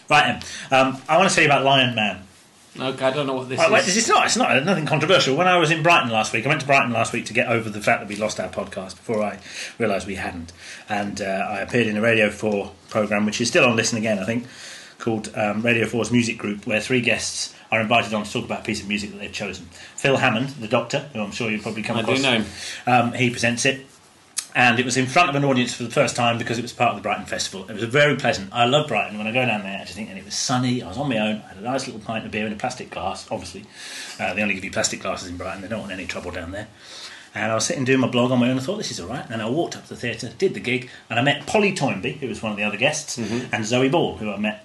Right then, I want to tell you about Lion Man. Okay, I don't know what this It's is. not nothing controversial. When I was in Brighton last week, I went to Brighton last week to get over the fact that we lost our podcast before I realised we hadn't. And I appeared in a Radio 4 programme, which is still on Listen Again, I think, called Radio 4's Music Group, where 3 guests are invited on to talk about a piece of music that they've chosen. Phil Hammond, the Doctor, who I'm sure you've probably come across. I do know. He presents it. And it was in front of an audience for the first time because it was part of the Brighton Festival. It was very pleasant. I love Brighton. When I go down there, I just think, and it was sunny. I was on my own. I had a nice little pint of beer in a plastic glass, obviously. They only give you plastic glasses in Brighton. They don't want any trouble down there. And I was sitting doing my blog on my own. I thought, this is all right. And I walked up to the theatre, did the gig, and I met Polly Toynbee, who was one of the other guests, and Zoe Ball, who I met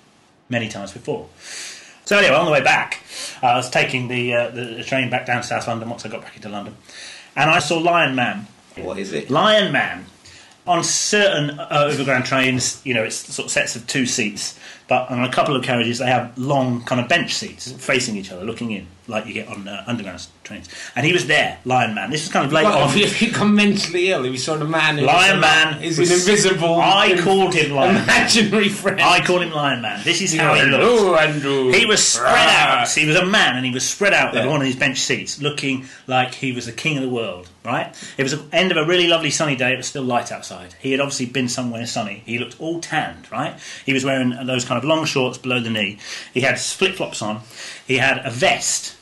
many times before. So anyway, on the way back, I was taking the train back down to South London once I got back into London. And I saw Lion Man. What is it? Lion Man. On certain overground trains, you know, it's sort of sets of 2 seats, but on a couple of carriages they have long kind of bench seats facing each other, looking in, like you get on underground trains. And he was there, Lion Man. This was kind of late on. If you become mentally ill, he was sort of man. Lion Man is an invisible. I called him Lion Man. Imaginary friend. I called him Lion Man. This is how he looked. Oh, Andrew. He was spread out. He was a man, and he was spread out over one of these bench seats, looking like he was the king of the world. Right? It was the end of a really lovely sunny day. It was still light outside. He had obviously been somewhere sunny. He looked all tanned, right? He was wearing those kind of long shorts below the knee. He had flip-flops on. He had a vest,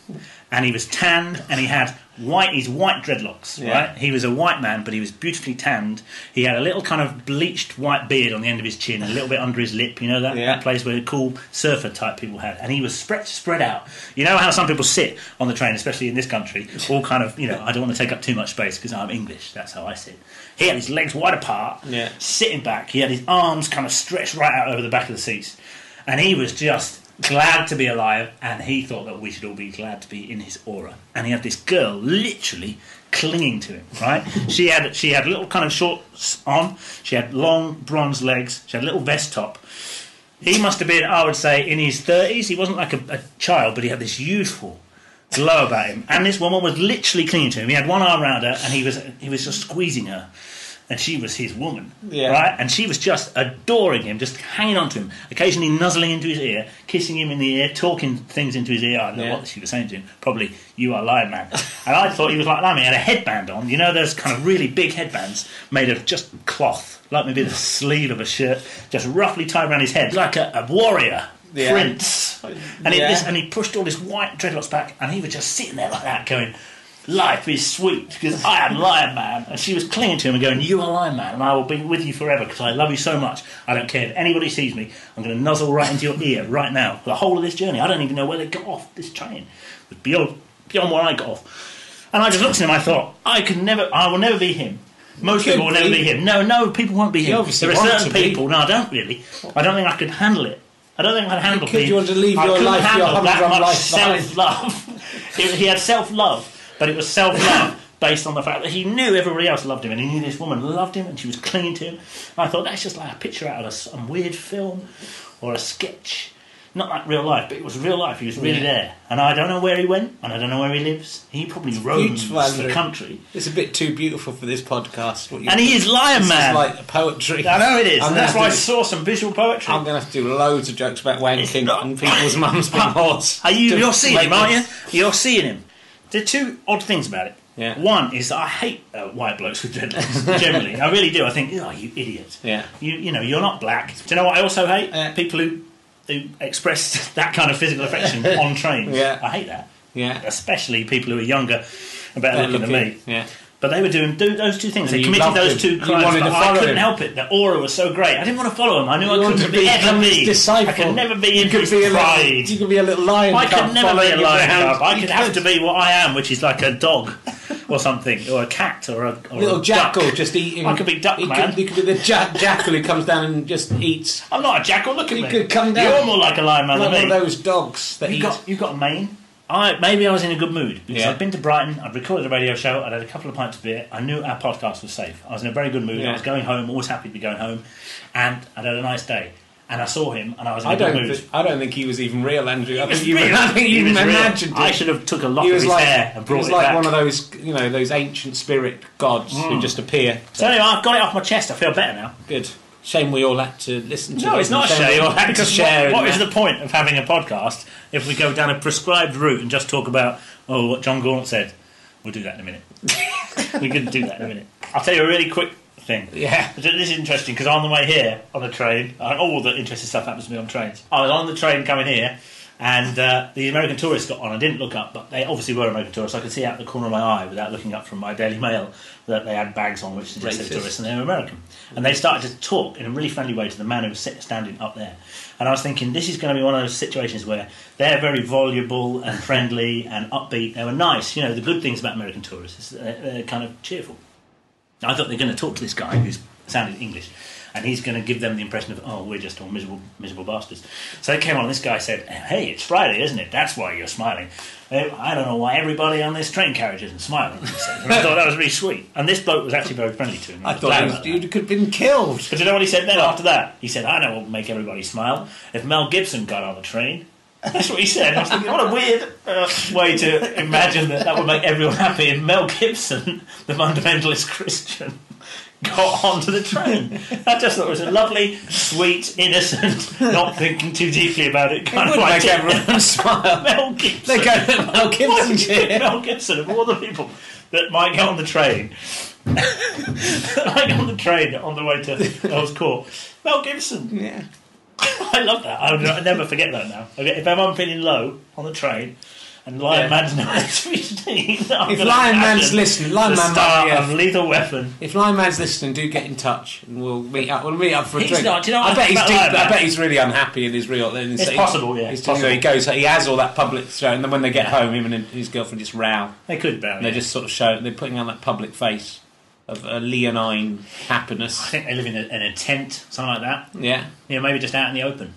and he was tanned, and he had his white dreadlocks, right? He was a white man, but he was beautifully tanned. He had a little kind of bleached white beard on the end of his chin, a little bit under his lip, you know, that place where cool surfer type people had. And he was spread out. You know how some people sit on the train, especially in this country, all kind of, you know, I don't want to take up too much space because I'm English, that's how I sit. He had his legs wide apart, sitting back. He had his arms kind of stretched right out over the back of the seats. And he was just glad to be alive, and he thought that we should all be glad to be in his aura. And he had this girl literally clinging to him, right? She had little kind of shorts on. She had long bronze legs. She had a little vest top. He must have been, I would say, in his 30s. He wasn't like a child, but he had this youthful glow about him. And this woman was literally clinging to him. He had one arm around her, and he was just squeezing her. And she was his woman, right? And she was just adoring him, just hanging on to him, occasionally nuzzling into his ear, kissing him in the ear, talking things into his ear. I don't know what she was saying to him. Probably, "You are Lion Man." And I thought he was like that. He had a headband on. You know those kind of really big headbands made of just cloth, like maybe the sleeve of a shirt, just roughly tied around his head, like a warrior prince. And he pushed all his white dreadlocks back, and he was just sitting there like that, going, "Life is sweet because I am Lion Man." And she was clinging to him and going, "You are Lion Man, and I will be with you forever because I love you so much. I don't care if anybody sees me. I'm going to nuzzle right into your ear right now for the whole of this journey. I don't even know where they got off this train. It was beyond where I got off." And I just looked at him. I thought, I will never be him. Most people will never be him. No, people won't be him. There are certain people. No, I don't really. I don't think I could handle it. I don't think I could handle it. You want to leave your life, handle that much self-love. He had self-love. But it was self-love based on the fact that he knew everybody else loved him, and he knew this woman loved him, and she was clinging to him. And I thought, that's just like a picture out of some weird film or a sketch. Not like real life, but it was real life. He was really there. And I don't know where he went, and I don't know where he lives. He probably roams the country. It's a bit too beautiful for this podcast. And he is Lion Man. It's like poetry. I know it is. And that's why I saw some visual poetry. I'm going to have to do loads of jokes about wanking and people's mums being horse. You're seeing him, aren't you? You're seeing him. There are 2 odd things about it. Yeah. One is that I hate white blokes with dreadlocks, generally. I really do. I think, oh, you idiot. Yeah. You know, you're not black. Do you know what I also hate? People who express that kind of physical affection on trains. Yeah. I hate that. Yeah. Especially people who are younger and better looking than me. Yeah. But they were doing those 2 things. They committed those 2 crimes, but I couldn't help it. The aura was so great. I didn't want to follow him. I knew I couldn't ever be. Disciple. I could never be in his pride. You could be a little lion. I could never be a lion cub. I could have to be what I am, which is like a dog or something, or a cat, or a little jackal duck. Just eating. I could be duck man. You could be the jackal who comes down and just eats. I'm not a jackal. Look at me. You could come down. You're more like a lion man than me. One of those dogs that you've got a mane. Maybe I was in a good mood because I'd been to Brighton, I'd recorded a radio show, I'd had a couple of pints of beer, I knew our podcast was safe. I was in a very good mood, I was going home, always happy to be going home, and I'd had a nice day. And I saw him, and I was in a good mood. I don't think he was even real, Andrew. I think you imagined it. I should have took a lock of his hair and brought it back. He was like one of those, those ancient spirit gods who just appear. So anyway, I've got it off my chest, I feel better now. Good. Shame we all had to listen to. No, it's not a shame. We all had to share. What is the point of having a podcast if we go down a prescribed route and just talk about what John Gaunt said? We'll do that in a minute. We're going to do that in a minute. I'll tell you a really quick thing. Yeah. This is interesting because on the way here on the train, all the interesting stuff happens to me on trains. I was on the train coming here, and the American tourists got on. I didn't look up, but they obviously were American tourists. I could see out the corner of my eye without looking up from my Daily Mail that they had bags on which suggested tourists, and they were American. And they started to talk in a really friendly way to the man who was standing up there. And I was thinking, this is going to be one of those situations where they're very voluble and friendly and upbeat. They were nice. You know, the good things about American tourists is they're kind of cheerful. I thought they were going to talk to this guy who's sounded English, and he's going to give them the impression of, we're just all miserable bastards. So they came on, and this guy said, hey, it's Friday, isn't it? That's why you're smiling. I don't know why everybody on this train carriage isn't smiling. He said. And I thought that was really sweet. And this bloke was actually very friendly to him. I thought you could have been killed. But you know what he said then after that? He said, I know what will make everybody smile. If Mel Gibson got on the train. That's what he said. I was thinking, what a weird way to imagine that would make everyone happy. If Mel Gibson, the fundamentalist Christian, got onto the train. I just thought it was a lovely, sweet, innocent, not thinking too deeply about it kind of idea. Make everyone smile. Mel Gibson. They go to Mel Gibson. Mel Gibson, of all the people that might get on the train, on the way to Earl's Court, Mel Gibson. Yeah. I love that. I'll never forget that now. If I'm feeling low on the train and Lion Man's nowhere to be seen, if Lion Man's listening, Lion Man might have Lethal Weapon. If Lion Man's listening, do get in touch and we'll meet up. We'll meet up for a drink. Not, do you know what I bet he's really unhappy in his real. It's possible, yeah. It's possible. He goes. He has all that public show, and then when they get home, him and his girlfriend just row. They could row. They just sort of show. They're putting on that public face of a leonine happiness. I think they live in a tent, something like that. Yeah. Maybe just out in the open.